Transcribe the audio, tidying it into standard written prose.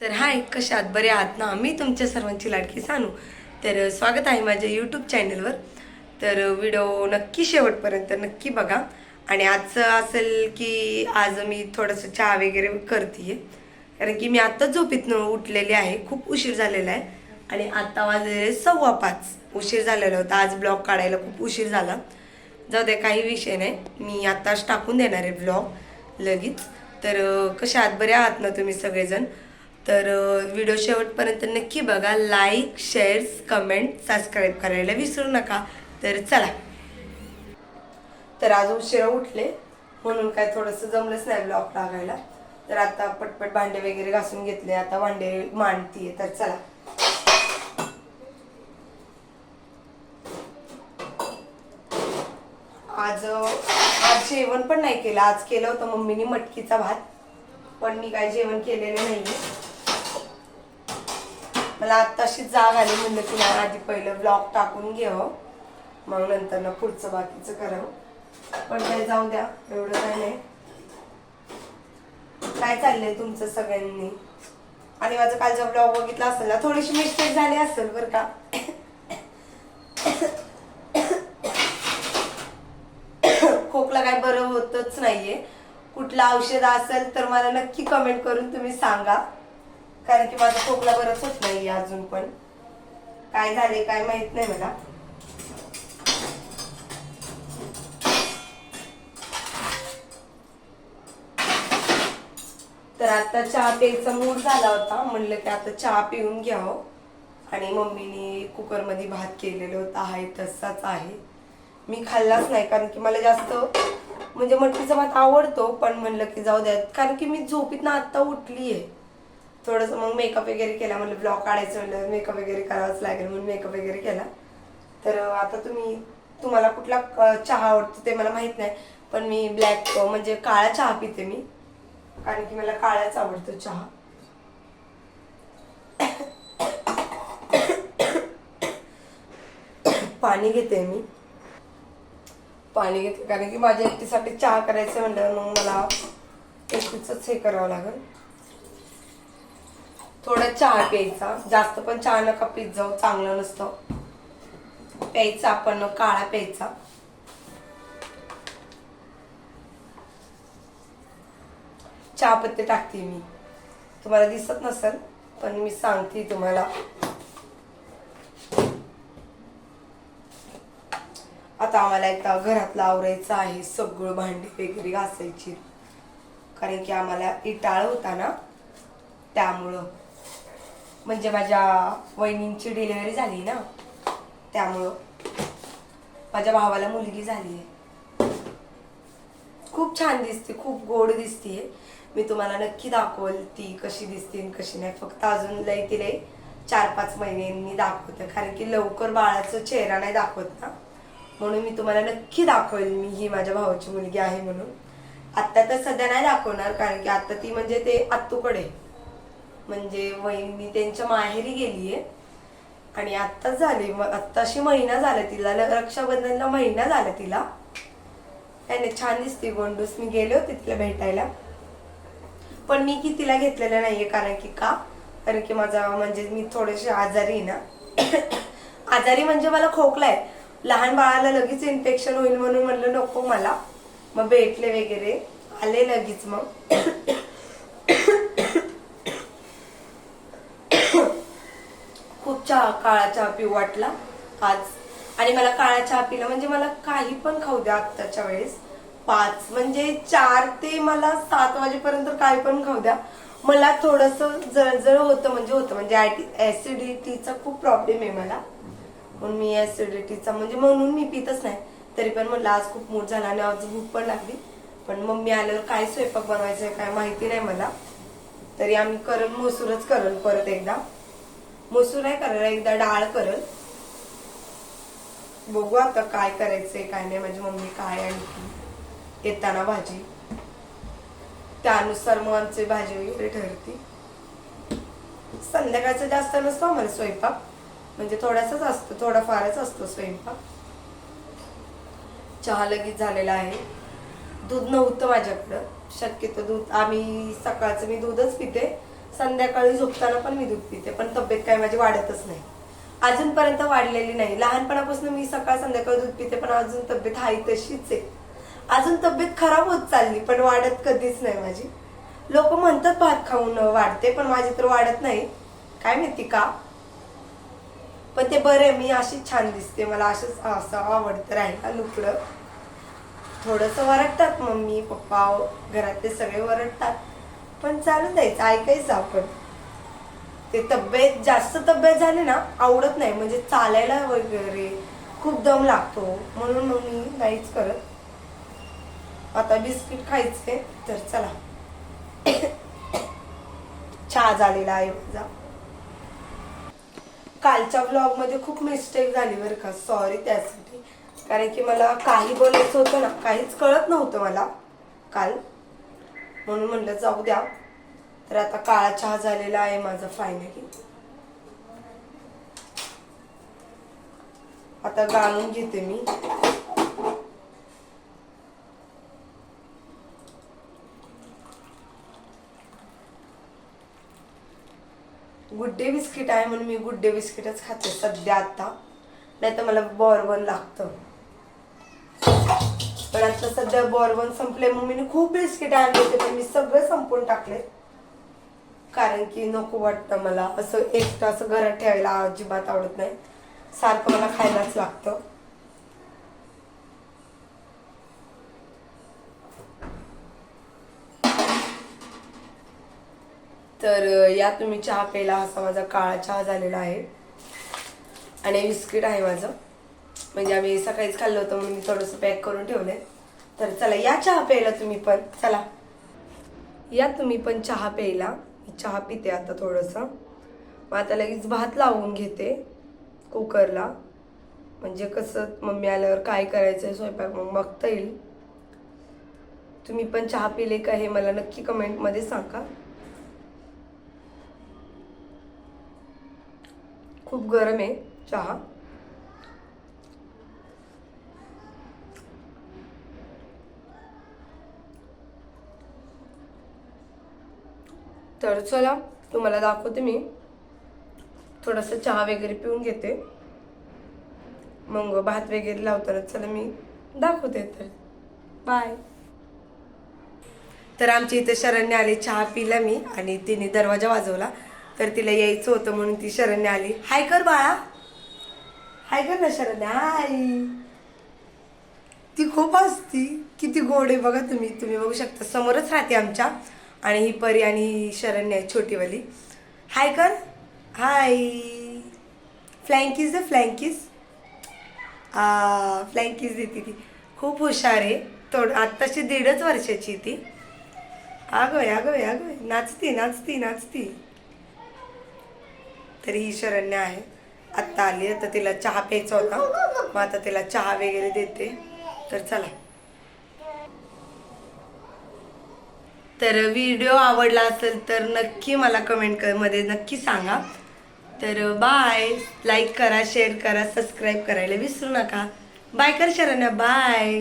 तर हाय, कशात बरे आहात ना? मी तुमच्या सर्वांची लाडकी सानू. तर स्वागत आहे माझ्या यूट्यूब चॅनलवर. तर व्हिडिओ नक्की शेवटपर्यंत नक्की बघा. आणि आजचं असेल की आज मी थोडंसं चहा वगैरे करते, कारण की मी आत्ताच झोपेतनं उठलेली आहे. खूप उशीर झालेला आहे आणि आत्ता वाजले 5:15. उशीर झालेला होता. आज ब्लॉग काढायला खूप उशीर झाला. जाऊ दे, काही विषय नाही. मी आत्ताच टाकून देणार आहे ब्लॉग लगेच. तर कशा आहात, बरे आहात ना तुम्ही सगळेजण? तर व्हिडिओ शेवटपर्यंत नक्की बघा. लाईक, शेअर्स, कमेंट, सबस्क्राईब करायला विसरू नका. तर चला. तर आज उशिरा उठले म्हणून काय थोडंसं जमलंच नाही ब्लॉग लागायला. तर आता पटपट भांडे वगैरे घासून घेतले. आता भांडे मांडतीये. तर चला. आज आज जेवण पण नाही केलं. आज केलं होतं मम्मीने मटकीचा भात, पण मी काय जेवण केलेलं नाही. मला आत्ताशी जाग आली, म्हणलं की नाही आधी पहिलं ब्लॉग टाकून घ्यावं, मग नंतर ना पुढचं बाकीचं करावं. पण काय जाऊ द्या, एवढं काय नाही. काय चाललंय तुमचं सगळ्यांनी? आणि माझं कालचा ब्लॉग बघितला असेल ना, थोडीशी मिस्टेक झाली असेल बरं का. खोकला काय बरं होतच नाहीये. कुठलं औषध असेल तर मला नक्की कमेंट करून तुम्ही सांगा, कारण की माझा खोकला बरंच होत नाहीये अजून पण. काय झाले काय माहित नाही मला. तर आता चहा प्यायचा मूड झाला होता, म्हणलं की आता चहा पिऊन घ्यावं. आणि मम्मीने कुकरमध्ये भात केलेलं होतं, आहे तसाच आहे. मी खाल्लाच नाही, कारण की मला जास्त म्हणजे मटकीचा भात आवडतो, पण म्हणलं की जाऊ द्या, कारण की मी झोपीतनं आत्ता उठलीये. थोडंसं मग मेकअप वगैरे केला, म्हणलं ब्लॉग काढायचं, म्हणलं मेकअप वगैरे करावाच लागेल म्हणून मेकअप वगैरे केला. तर आता तुम्हाला कुठला चहा आवडतो ते मला माहित नाही, पण मी ब्लॅक म्हणजे काळा चहा पिते मी, कारण की मला काळाच आवडतो चहा. पाणी घेते मी. पाणी घेते कारण की माझ्या एकटीसाठी चहा करायचं म्हणलं मग मला एकटीच हे करावं लागेल. थोडा चहा प्यायचा, जास्त पण चहा नका पीत जाऊ, चांगलं नसतं. प्यायचा आपण काळा प्यायचा. चहा पत्ते टाकते मी, तुम्हाला दिसत नसेल पण मी सांगते तुम्हाला. आता आम्हाला एका घरातलं आवरायचं आहे, सगळं भांडी वगैरे घासायची, कारण की आम्हाला इटाळ होता ना, त्यामुळं. म्हणजे माझ्या वहिनींची डिलिव्हरी झाली ना, त्यामुळं. माझ्या भावाला मुलगी झाली आहे. खूप छान दिसते, खूप गोड दिसते. मी तुम्हाला नक्की दाखवल ती कशी दिसते कशी नाही. फक्त अजून लय तिला 4-5 महिन्यांनी दाखवते, कारण की लवकर बाळाचा चेहरा नाही दाखवत ना, म्हणून मी तुम्हाला नक्की दाखवेल मी ही माझ्या भावाची मुलगी आहे म्हणून. आत्ता तर सध्या नाही दाखवणार, कारण की आता ती म्हणजे ते आत्तूकडे, म्हणजे वहिनी त्यांच्या माहेरी गेलीये. आणि आत्ताच झाली, आत्ताशी महिना झाला तिला, रक्षाबंधनला महिना झाला तिला. त्याने छान दिसते गोंडूस. मी गेले होते तिला भेटायला, पण मी की तिला घेतलेलं नाहीये, कारण की माझा म्हणजे मी थोडेसे आजारी ना. आजारी म्हणजे मला खोकलाय. लहान बाळाला लगेच इन्फेक्शन होईल म्हणून म्हणलं नको मला. मग भेटले वगैरे आले लगेच. मग खूप काळा चहा पिऊ वाटला आज. आणि मला काळा चहा पिला म्हणजे मला काही पण खाऊ द्या आत्ताच्या वेळेस, 5 म्हणजे 4 ते मला 7 वाजेपर्यंत काही पण खाऊ द्या, मला थोडस जळजळ होतं म्हणजे ऍसिडिटीचा खूप प्रॉब्लेम आहे मला, म्हणून मी ऍसिडिटीचा म्हणून मी पितच नाही. तरी पण म्हणलं आज खूप मूड झाला आणि आज भूक पण लागली. पण मम्मी आल्यावर काय स्वयंपाक बनवायचंय काय माहिती नाही मला. तरी आम्ही मसूरच करल परत एकदा. मसूर नाही करल, एकदा डाळ करल. बघू आता काय करायचंय काय नाही. माझी मम्मी काय आणखी येताना भाजी, त्यानुसार मग आमची भाजी वगैरे ठरते. संध्याकाळचं जास्त नसतो आम्हाला स्वयंपाक, म्हणजे थोडासाच असतो, थोडाफारच असतो स्वयंपाक. चहा लगेच झालेला आहे. दूध नव्हतं माझ्याकडं, शक्यतो दूध आम्ही सकाळचं मी दूधच पिते. संध्याकाळी झोपताना पण मी दूध पिते, पण तब्येत काय माझी वाढतच नाही, अजूनपर्यंत वाढलेली नाही. लहानपणापासून मी सकाळ संध्याकाळ दूध पिते, पण अजून तब्येत हाय तशीच आहे. अजून तब्येत खराब होत चालली, पण वाढत कधीच नाही माझी. लोक म्हणतात भात खाऊन वाढते, पण माझी तर वाढत नाही, काय माहिती का. पण ते बरे, मी अशी छान दिसते, मला असं आवडतं राहायला. लुकडं थोडस वरडतात मम्मी पप्पा, घरातले सगळे वरडतात, पण चालू द्यायचं, ऐकायचं आपण. ते जास्त तब्येत झाली ना आवडत नाही, म्हणजे चालायला वगैरे खूप दम लागतो, म्हणून मग मी नाहीच करत. आता बिस्किट खायचे, तर चला. चहा झालेला आहे माझा. कालच्या व्लॉग मध्ये खूप मिस्टेक झाली बरं का, सॉरी त्यासाठी. कारण की मला काही बोलायचं होतं ना, काहीच कळत नव्हतं मला काल, म्हणून म्हणलं जाऊ द्या. तर आता काळा चहा झालेला आहे माझा फायनली. आता गाळून घेते मी. गुड डे बिस्किट आहे म्हणून मी गुड डे बिस्किटच खाते सध्या आता, नाही तर मला बॉर्बन लागतं. पण आता सध्या बॉर्बन संपले, मम्मीने खूप बिस्किट आणले होते, पण मी सगळे संपवून टाकले. कारण की नको वाटतं मला असं एकटं असं घरात ठेवायला, अजिबात आवडत नाही, सारखं मला खायलाच लागतं. तर या तुम्ही चहा प्यायला. असा माझा काळा चहा झालेला आहे आणि बिस्किट आहे माझं, म्हणजे आम्ही सकाळीच खाल्लं होतं म्हणून मी थोडंसं पॅक करून ठेवलंय. तर चला या चहा प्यायला तुम्ही पण, चला या तुम्ही पण चहा प्यायला. मी चहा पिते आता थोडंसं. मग आता लगेच भात लावून घेते कुकरला, म्हणजे कसं मम्मी आल्यावर काय करायचंय स्वयंपाक मग बघता येईल. तुम्ही पण चहा पिले का हे मला नक्की कमेंटमध्ये सांगा. खूप गरम आहे चहा. तर चला तुम्हाला दाखवते मी. थोडासा चहा वगैरे पिऊन घेते, मग भात वगैरे लावताना चला मी दाखवते. तर बाय. तर आमच्या इथे शरण्य आली, चहा पिला मी आणि तिने दरवाजा वाजवला, तर तिला यायचं होतं म्हणून ती शरण्य आली. हाय कर बाळा, हाय कर ना शरण्य, हाय. ती खूप हसती, किती गोड आहे बघा. तुम्ही बघू शकता, समोरच राहते आमच्या. आणि ही परी आणि ही शरण्य आहे छोटीवाली. हाय कर, हाय. फ्लँकीज दे, फ्लँकीज. फ्लँकीज देते ती. खूप हुशार आहे. आत्ताची 1.5 वर्षाची ती. अगं नाचती नाचती नाचती. तरी ही शरण्य आहे, आत्ता आली. आता तिला चहा प्यायचा होता, मग आता तिला चहा वगैरे देते. तर चला. तर व्हिडिओ आवडला असेल तर नक्की मला कमेंट मध्ये नक्की सांगा. तर बाय. लाईक करा, शेअर करा, सबस्क्राईब करायला विसरू नका. बाय कर शरण्या, बाय.